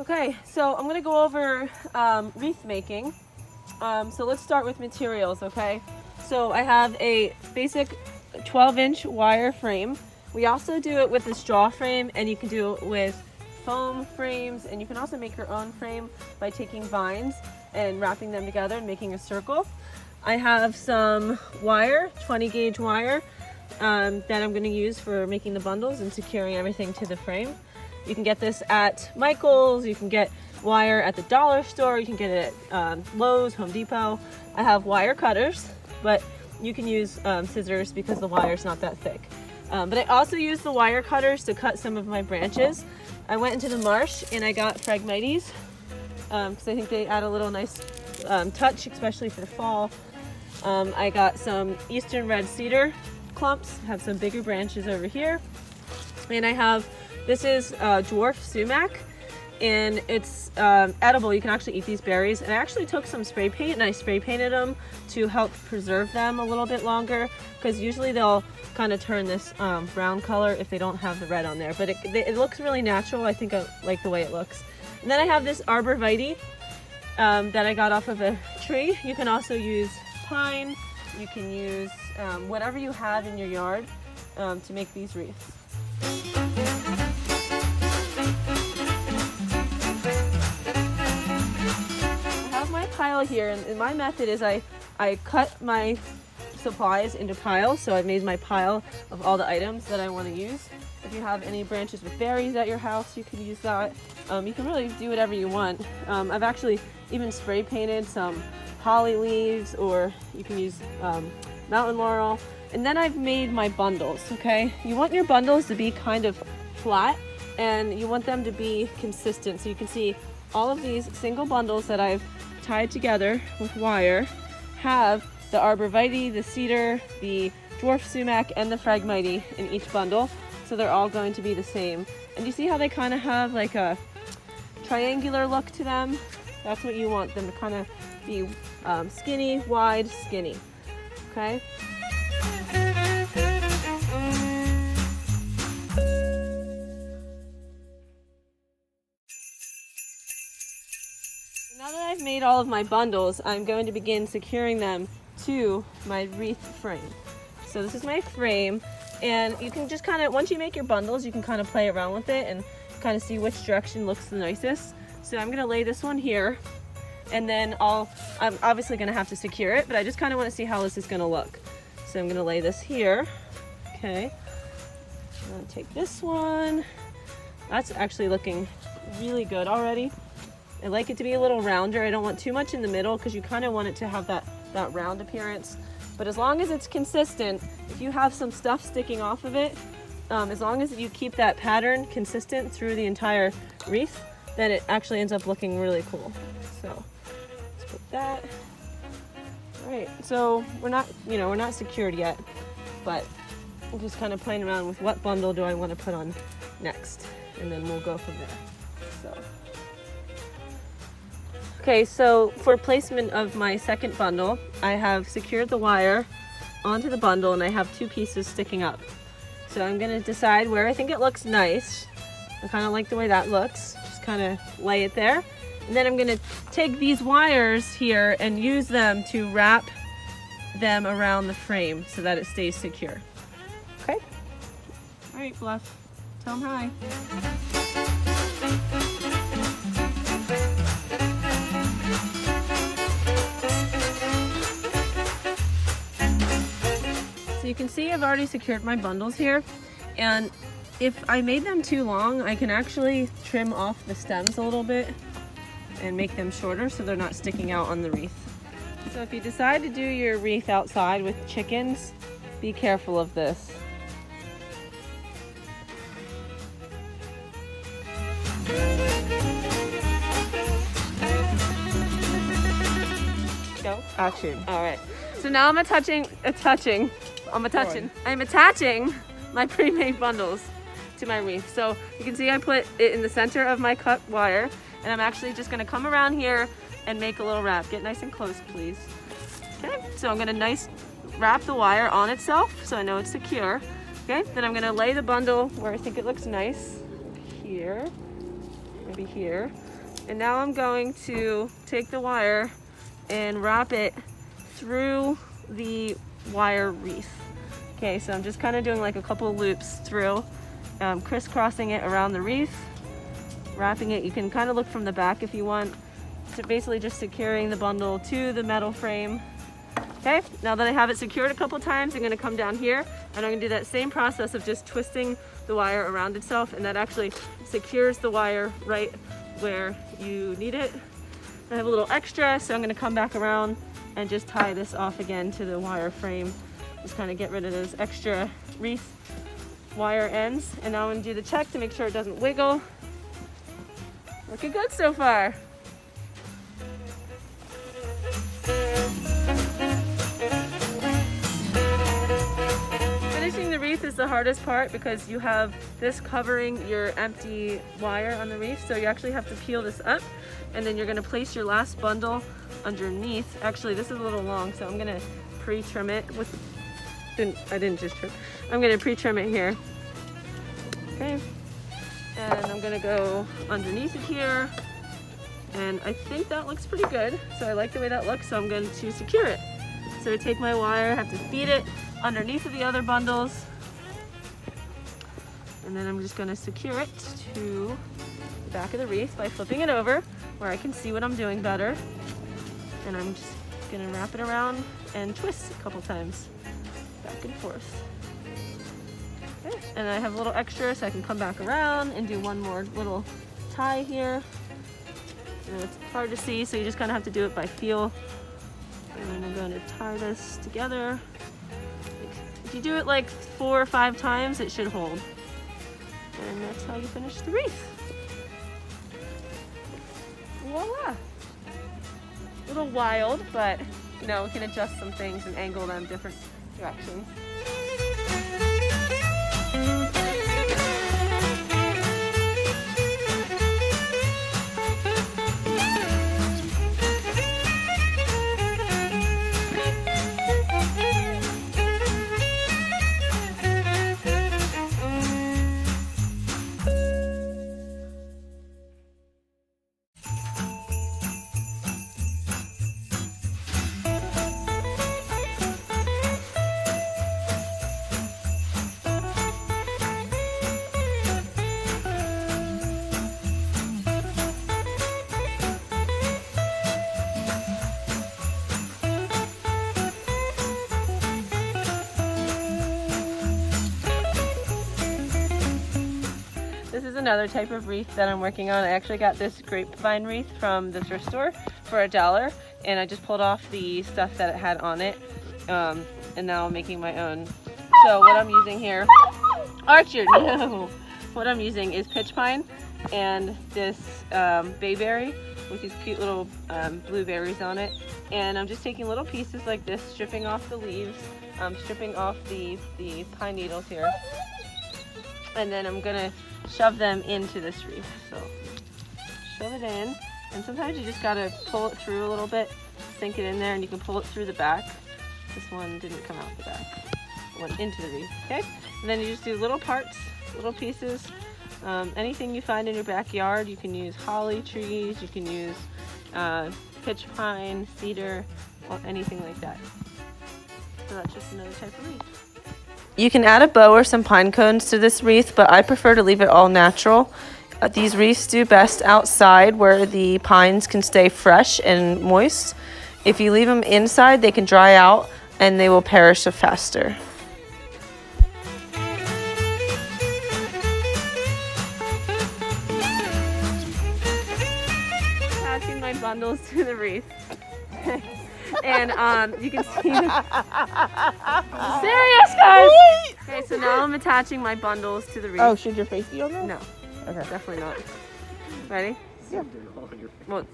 Okay, so I'm gonna go over wreath making. So let's start with materials, okay? So I have a basic 12-inch wire frame. We also do it with a straw frame, and you can do it with foam frames, and you can also make your own frame by taking vines and wrapping them together and making a circle. I have some wire, 20 gauge wire, that I'm going to use for making the bundles and securing everything to the frame. You can get this at Michael's, you can get wire at the dollar store, you can get it at Lowe's, Home Depot. I have wire cutters, but you can use scissors because the wire is not that thick. But I also use the wire cutters to cut some of my branches. I went into the marsh and I got phragmites because I think they add a little nice touch, especially for fall. I got some eastern red cedar clumps, have some bigger branches over here. And I have, this is dwarf sumac, and it's edible. You can actually eat these berries. And I actually took some spray paint and I spray painted them to help preserve them a little bit longer, because usually they'll kind of turn this brown color if they don't have the red on there. But it looks really natural. I think I like the way it looks. And then I have this arborvitae that I got off of a tree. You can also use pine. You can use whatever you have in your yard to make these wreaths. I have my pile here, and my method is I cut my supplies into piles. So I've made my pile of all the items that I want to use. If you have any branches with berries at your house, you can use that. You can really do whatever you want. I've actually even spray painted some holly leaves, or you can use mountain laurel. And then I've made my bundles, okay? You want your bundles to be kind of flat, and you want them to be consistent. So you can see all of these single bundles that I've tied together with wire have the arborvitae, the cedar, the dwarf sumac, and the phragmites in each bundle. So they're all going to be the same. And you see how they kind of have like a triangular look to them? That's what you want them to kind of be, skinny, wide, skinny, okay? Now that I've made all of my bundles, I'm going to begin securing them to my wreath frame. So this is my frame, and you can just kind of, once you make your bundles, you can kind of play around with it and kind of see which direction looks the nicest. So I'm going to lay this one here, and then I'm obviously going to have to secure it, but I just kind of want to see how this is going to look. So I'm going to lay this here. Okay. I'm going to take this one. That's actually looking really good already. I like it to be a little rounder. I don't want too much in the middle because you kind of want it to have that round appearance. But as long as it's consistent, if you have some stuff sticking off of it, as long as you keep that pattern consistent through the entire wreath, then it actually ends up looking really cool. So let's put that. All right, so we're not secured yet, but I'm just kind of playing around with what bundle do I want to put on next, and then we'll go from there. So. Okay, so for placement of my second bundle, I have secured the wire onto the bundle, and I have two pieces sticking up. So I'm going to decide where I think it looks nice. I kind of like the way that looks. Just kind of lay it there. And then I'm going to take these wires here and use them to wrap them around the frame so that it stays secure. Okay? All right, Bluff. Tell them hi. So you can see I've already secured my bundles here, and if I made them too long, I can actually trim off the stems a little bit and make them shorter so they're not sticking out on the wreath. So if you decide to do your wreath outside with chickens, be careful of this. Go. Action. All right. So now I'm attaching my pre-made bundles to my wreath. So you can see I put it in the center of my cut wire, and I'm actually just gonna come around here and make a little wrap. Get nice and close, please. Okay, so I'm gonna wrap the wire on itself so I know it's secure. Okay, then I'm gonna lay the bundle where I think it looks nice, here, maybe here. And now I'm going to take the wire and wrap it through the wire wreath. Okay, so I'm just kind of doing like a couple loops through, crisscrossing it around the wreath, wrapping it. You can kind of look from the back if you want. So basically just securing the bundle to the metal frame. Okay, now that I have it secured a couple times, I'm gonna come down here and I'm gonna do that same process of just twisting the wire around itself, and that actually secures the wire right where you need it. I have a little extra, so I'm gonna come back around and just tie this off again to the wire frame. Just kind of get rid of those extra wreath wire ends. And now I'm gonna do the check to make sure it doesn't wiggle. Looking good so far. Finishing the wreath is the hardest part because you have this covering your empty wire on the wreath. So you actually have to peel this up, and then you're gonna place your last bundle underneath. Actually, this is a little long, so I'm gonna pre-trim it with, I didn't just trim. I'm gonna pre-trim it here. Okay, and I'm gonna go underneath it here, and I think that looks pretty good. So I like the way that looks, so I'm going to secure it. So I take my wire, have to feed it underneath of the other bundles, and then I'm just gonna secure it to the back of the wreath by flipping it over where I can see what I'm doing better. And I'm just gonna wrap it around and twist a couple times, back and forth. Okay. And I have a little extra, so I can come back around and do one more little tie here. And it's hard to see, so you just kind of have to do it by feel. And then I'm going to tie this together. If you do it like 4 or 5 times, it should hold. And that's how you finish the wreath. Voila! A little wild, but you know, we can adjust some things and angle them different directions. This is another type of wreath that I'm working on. I actually got this grapevine wreath from the thrift store for $1, and I just pulled off the stuff that it had on it, and now I'm making my own. So what I'm using here, Archer, no! What I'm using is pitch pine and this bayberry with these cute little blueberries on it, and I'm just taking little pieces like this, stripping off the leaves, stripping off the pine needles here, and then I'm gonna shove them into this wreath. So shove it in, and sometimes you just gotta pull it through a little bit, sink it in there, and you can pull it through the back. This one didn't come out the back, it went into the wreath. Okay, and then you just do little parts, little pieces. Anything you find in your backyard. You can use holly trees, you can use pitch pine, cedar, anything like that. So that's just another type of wreath. You can add a bow or some pine cones to this wreath, but I prefer to leave it all natural. These wreaths do best outside where the pines can stay fresh and moist. If you leave them inside, they can dry out and they will perish faster. Attaching my bundles to the wreath. And you can see serious, guys. Okay, so now I'm attaching my bundles to the wreath. Oh, should your face be on there? No. Okay. Definitely not. Ready? Yeah. Well,